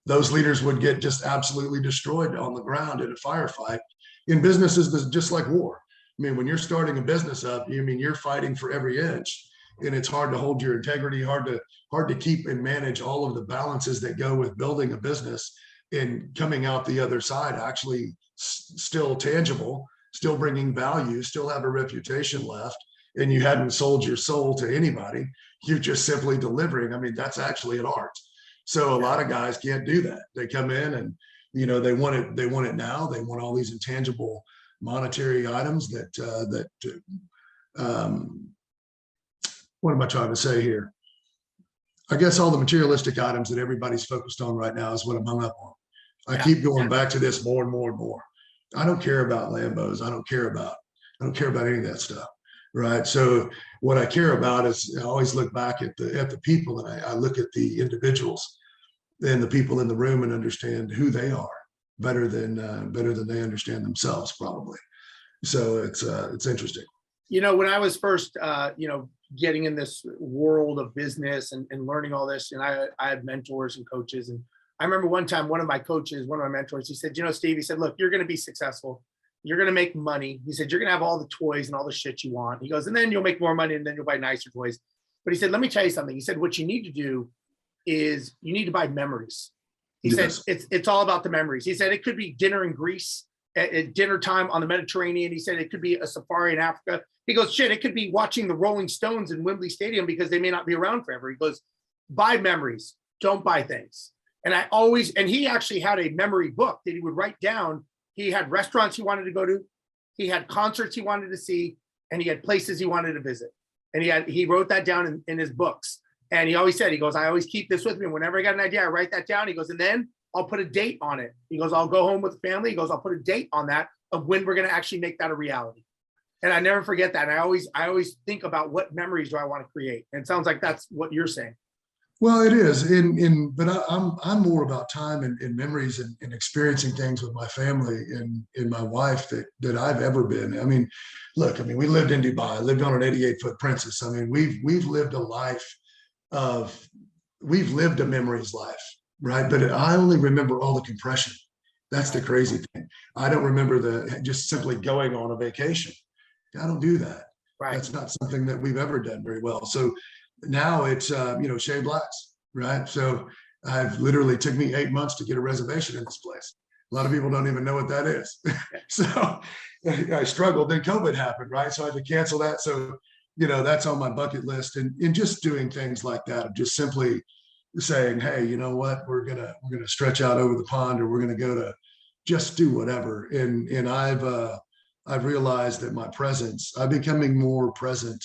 Those leaders would get just absolutely destroyed on the ground in a firefight. In businesses, just like war. I mean, when you're starting a business up, you're fighting for every inch, and it's hard to hold your integrity, hard to keep and manage all of the balances that go with building a business and coming out the other side actually still tangible, still bringing value, still have a reputation left, and you hadn't sold your soul to anybody. You're just simply delivering. I mean, that's actually an art. So a lot of guys can't do that. They come in and they want it now. They want all these intangible monetary items that what am I trying to say here? I guess all the materialistic items that everybody's focused on right now is what I'm hung up on. I keep going back to this more and more and more. I don't care about Lambos. I don't care about any of that stuff. Right. So what I care about is I always look back at the people, and I look at the individuals and the people in the room and understand who they are better than they understand themselves, probably. So it's interesting. When I was first getting in this world of business and learning all this, and I had mentors and coaches, and I remember one time one of my mentors, he said, Steve, he said, look, you're going to be successful. You're going to make money. He said, you're going to have all the toys and all the shit you want. He goes, and then you'll make more money, and then you'll buy nicer toys. But he said, let me tell you something. He said, what you need to do is you need to buy memories. He said, it's all about the memories. He said, it could be dinner in Greece at dinner time on the Mediterranean. He said, it could be a safari in Africa. He goes, shit, it could be watching the Rolling Stones in Wembley Stadium because they may not be around forever. He goes, buy memories, don't buy things. And he actually had a memory book that he would write down. He had restaurants he wanted to go to, he had concerts he wanted to see, and he had places he wanted to visit. And he wrote that down in his books. And he always said, he goes, I always keep this with me. Whenever I got an idea, I write that down. He goes, and then I'll put a date on it. He goes, I'll go home with the family. He goes, I'll put a date on that of when we're going to actually make that a reality. And I never forget that. And I always think about what memories do I want to create. And it sounds like that's what you're saying. Well, it is, but I'm more about time and memories and experiencing things with my family and my wife that I've ever been. I mean, look, we lived in Dubai, lived on an 88-foot Princess. I mean, we've lived a life we've lived a memories life, right? But I only remember all the compression. That's the crazy thing. I don't remember just simply going on a vacation. I don't do that. Right. That's not something that we've ever done very well. So now it's, shaved lives, right? So I've literally took me 8 months to get a reservation in this place. A lot of people don't even know what that is. So I struggled. Then COVID happened, right? So I had to cancel that. So, that's on my bucket list, and just doing things like that, of just simply saying, hey, you know what, we're gonna stretch out over the pond, or we're gonna go to just do whatever. And I've realized that I'm becoming more present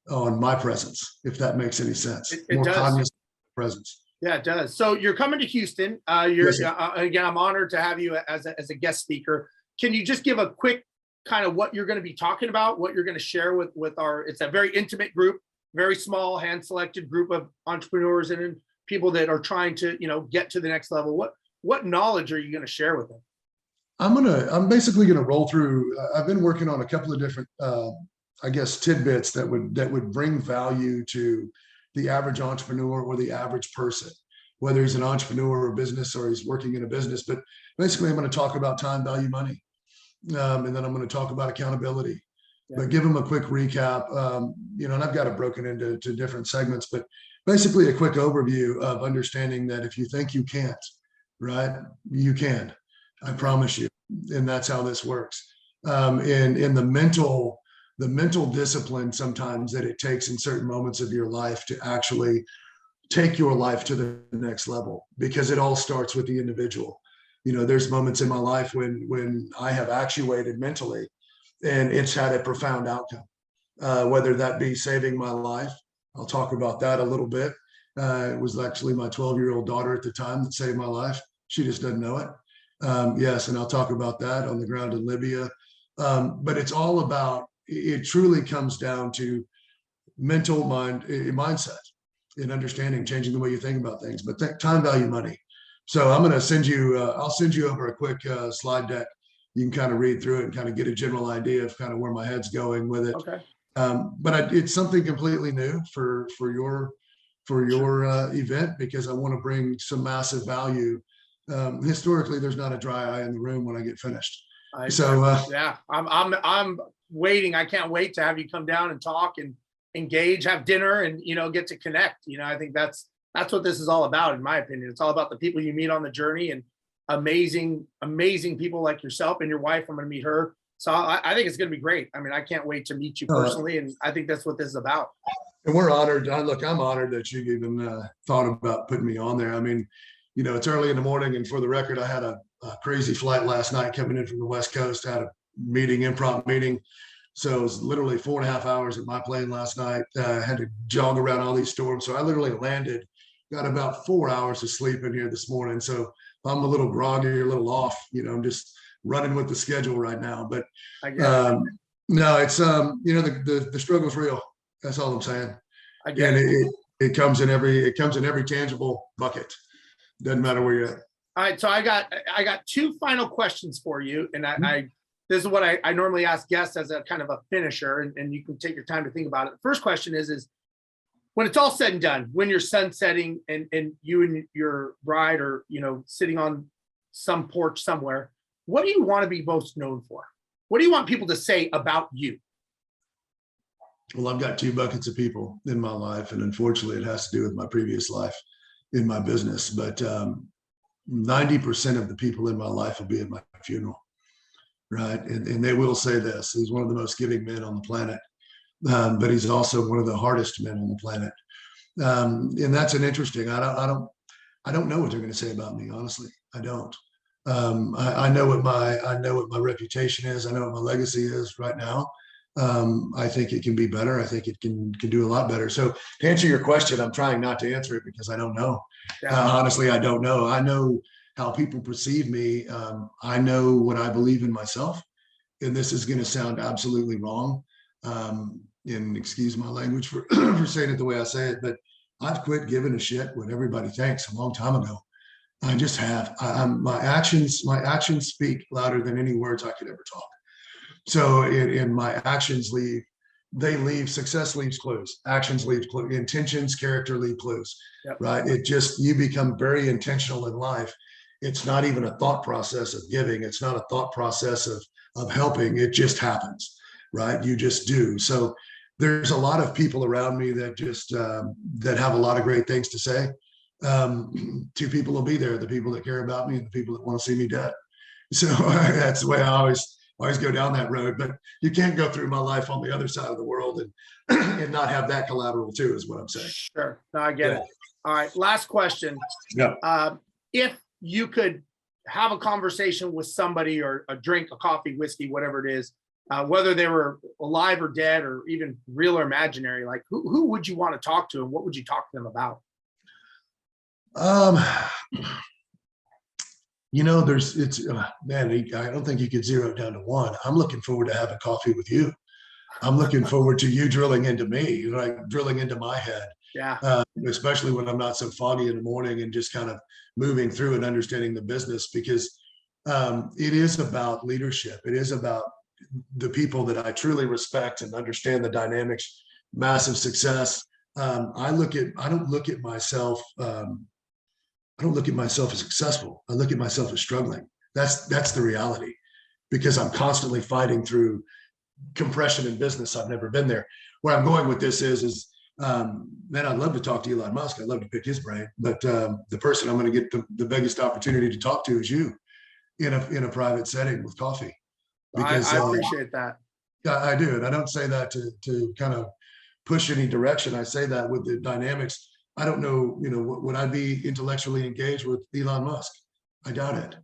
on my presence, if that makes any sense. It more does. cognizant presence. Yeah, it does. So you're coming to Houston. Yes, Again, I'm honored to have you as a guest speaker. can you just give a quick kind of what you're going to be talking about, what you're going to share with our, it's a very intimate group, very small hand-selected group of entrepreneurs and people that are trying to, get to the next level. What knowledge are you going to share with them? I'm basically gonna roll through. I've been working on a couple of different, I guess, tidbits that would bring value to the average entrepreneur or the average person, whether he's an entrepreneur or business or he's working in a business. But basically, I'm going to talk about time, value, money, and then I'm going to talk about accountability. Yeah. But give them a quick recap, and I've got it broken into different segments. But basically, a quick overview of understanding that if you think you can't, right, you can. I promise you, and that's how this works. In the mental discipline sometimes that it takes in certain moments of your life to actually take your life to the next level, because it all starts with the individual. There's moments in my life when I have actuated mentally, and it's had a profound outcome. Whether that be saving my life, I'll talk about that a little bit. It was actually my 12-year-old daughter at the time that saved my life. She just doesn't know it. Yes, and I'll talk about that on the ground in Libya. But it's all about, it truly comes down to mindset and understanding, changing the way you think about things. But time, value, money. So I'm going to send you, I'll send you over a quick slide deck. You can kind of read through it and kind of get a general idea of kind of where my head's going with it. Okay. But it's something completely new for your event, because I want to bring some massive value. Historically, there's not a dry eye in the room when I get finished. Yeah, I'm waiting. I can't wait to have you come down and talk and engage, have dinner, and get to connect. I think that's what this is all about, in my opinion. It's all about the people you meet on the journey, and amazing people like yourself and your wife. I'm going to meet her, so I think it's going to be great. I mean, I can't wait to meet you personally, and I think that's what this is about. And we're honored. Look, I'm honored that you even thought about putting me on there. I mean, it's early in the morning, and for the record, I had a crazy flight last night coming in from the West Coast. I had a improv meeting. So it was literally 4.5 hours at my plane last night. Had to jog around all these storms. So I literally landed, got about 4 hours of sleep in here this morning. So if I'm a little groggy, a little off, I'm just running with the schedule right now. But no, it's, the struggle's real. That's all I'm saying. And it comes in every tangible bucket. Doesn't matter where you're at. All right, so I got two final questions for you, and this is what I normally ask guests as a kind of a finisher, and you can take your time to think about it. The first question is when it's all said and done, when you're sunsetting and you and your bride are sitting on some porch somewhere, what do you want to be most known for? What do you want people to say about you? Well, I've got two buckets of people in my life, and unfortunately, it has to do with my previous life in my business. But 90% of the people in my life will be at my funeral, right? And they will say this: he's one of the most giving men on the planet, but he's also one of the hardest men on the planet. And that's an interesting. I don't know what they're going to say about me. Honestly, I don't. I know what my reputation is. I know what my legacy is right now. I think it can be better. I think it can do a lot better. So to answer your question, I'm trying not to answer it because I don't know. Honestly, I don't know. I know how people perceive me. I know what I believe in myself. And this is going to sound absolutely wrong. And excuse my language for, for saying it the way I say it, but I've quit giving a shit what everybody thinks a long time ago. I just have. My actions speak louder than any words I could ever talk. So in my actions success leaves clues, actions leave clues, intentions, character leave clues, yep. Right? You become very intentional in life. It's not even a thought process of giving. It's not a thought process of helping. It just happens, right? You just do. So there's a lot of people around me that just, that have a lot of great things to say. Two people will be there: the people that care about me and the people that want to see me dead. So that's the way I always go down that road. But you can't go through my life on the other side of the world and not have that collateral too, is what I'm saying. Sure. No, I get it. All right. Last question. Yeah. If you could have a conversation with somebody, or a drink, a coffee, whiskey, whatever it is, whether they were alive or dead or even real or imaginary, like who would you want to talk to, and what would you talk to them about? Man, I don't think you could zero it down to one. I'm looking forward to having coffee with you. I'm looking forward to you drilling into me, like drilling into my head, Yeah. especially when I'm not so foggy in the morning and just kind of moving through and understanding the business, because it is about leadership. It is about the people that I truly respect and understand the dynamics, massive success. I don't look at myself. I don't look at myself as successful. I look at myself as struggling. That's the reality, because I'm constantly fighting through compression in business. I've never been there. Where I'm going with this is man, I'd love to talk to Elon Musk. I'd love to pick his brain, but the person I'm going to get the biggest opportunity to talk to is you in a private setting with coffee, because I appreciate that. I do. And I don't say that to kind of push any direction. I say that with the dynamics. I don't know, would I be intellectually engaged with Elon Musk? I doubt it.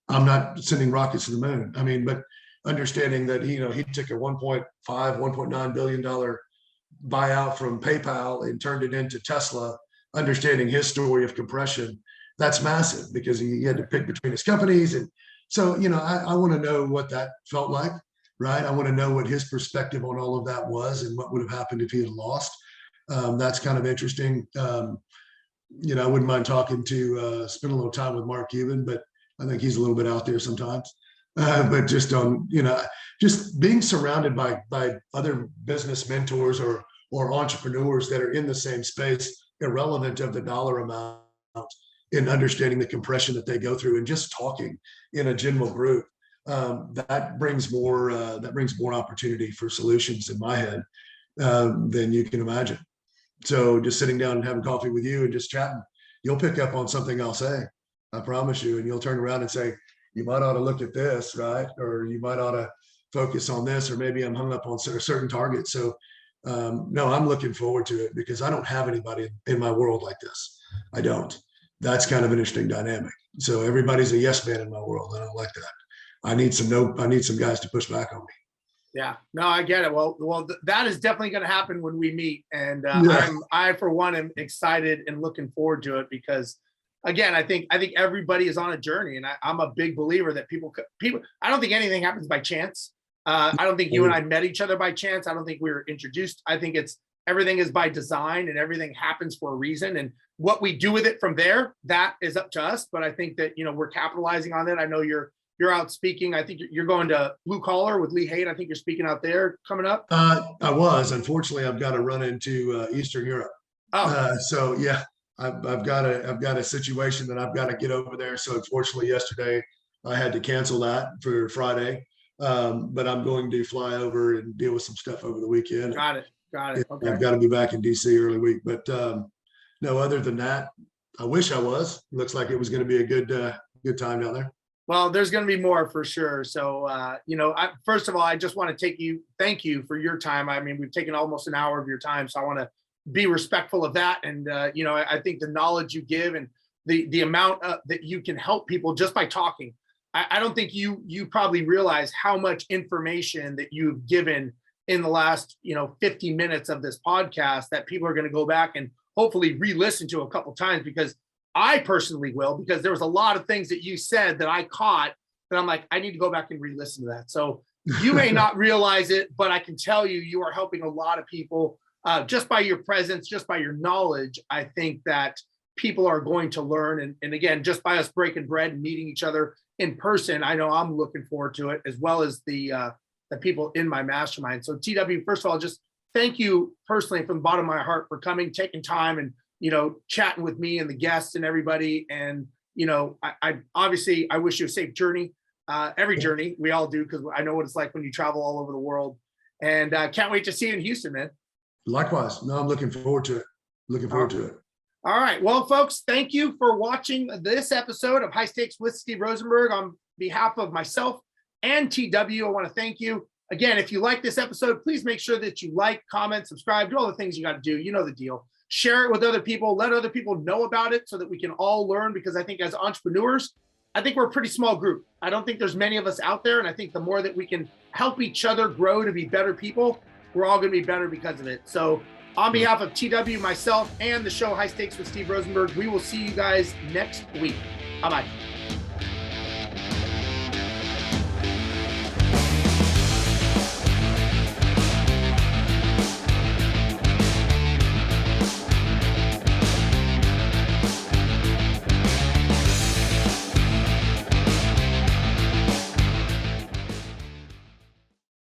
I'm not sending rockets to the moon. I mean, but understanding that, he took a 1.9 billion dollar buyout from PayPal and turned it into Tesla, understanding his story of compression, that's massive, because he had to pick between his companies. And so, I want to know what that felt like, right? I want to know what his perspective on all of that was and what would have happened if he had lost. That's kind of interesting. I wouldn't mind talking to spend a little time with Mark Cuban, but I think he's a little bit out there sometimes. But just on, just being surrounded by other business mentors or entrepreneurs that are in the same space, irrelevant of the dollar amount, in understanding the compression that they go through, and just talking in a general group, that brings more opportunity for solutions in my head than you can imagine. So just sitting down and having coffee with you and just chatting, you'll pick up on something I'll say, I promise you, and you'll turn around and say, you might ought to look at this, right? Or you might ought to focus on this, or maybe I'm hung up on a certain target. So no, I'm looking forward to it, because I don't have anybody in my world like this. I don't. That's kind of an interesting dynamic. So everybody's a yes man in my world. I don't like that. I need some guys to push back on me. Yeah, no, I get it. Well, that is definitely going to happen when we meet, and Yeah. I for one am excited and looking forward to it, because, again, I think everybody is on a journey, and I'm a big believer that people. I don't think anything happens by chance. I don't think you and I met each other by chance. I don't think we were introduced. I think everything is by design, and everything happens for a reason. And what we do with it from there, that is up to us. But I think that we're capitalizing on it. I know you're out speaking. I think you're going to Blue Collar with Lee Haight. I think you're speaking out there coming up. I was. Unfortunately, I've got to run into Eastern Europe. Oh, So yeah, I've got a situation that I've got to get over there. So unfortunately, yesterday I had to cancel that for Friday. But I'm going to fly over and deal with some stuff over the weekend. got it. Okay. I've got to be back in DC early week. But no, other than that, I wish I was. Looks like it was going to be a good time down there. Well, there's going to be more for sure. So, first of all, I just want to thank you for your time. I mean, we've taken almost an hour of your time, so I want to be respectful of that. And, I think the knowledge you give and the amount that you can help people just by talking, I don't think you probably realize how much information that you've given in the last, 50 minutes of this podcast that people are going to go back and hopefully re-listen to a couple times, because I personally will, because there was a lot of things that you said that I caught that I'm like, I need to go back and re-listen to that. So you may not realize it, but I can tell you are helping a lot of people just by your presence, just by your knowledge. I think that people are going to learn. And again, just by us breaking bread and meeting each other in person, I know I'm looking forward to it, as well as the people in my mastermind. So TW, first of all, just thank you personally from the bottom of my heart for coming, taking time, and chatting with me and the guests and everybody. And, I obviously, I wish you a safe journey. Every journey, we all do, because I know what it's like when you travel all over the world. And can't wait to see you in Houston, man. Likewise. No, I'm looking forward to it. All right. Well, folks, thank you for watching this episode of High Stakes with Steve Rozenberg. On behalf of myself and TW, I want to thank you. Again, if you like this episode, please make sure that you like, comment, subscribe, do all the things you got to do. You know the deal. Share it with other people. Let other people know about it so that we can all learn, because I think as entrepreneurs, I think we're a pretty small group. I don't think there's many of us out there. And I think the more that we can help each other grow to be better people, we're all going to be better because of it. So on behalf of TW, myself, and the show High Stakes with Steve Rozenberg, we will see you guys next week. Bye-bye.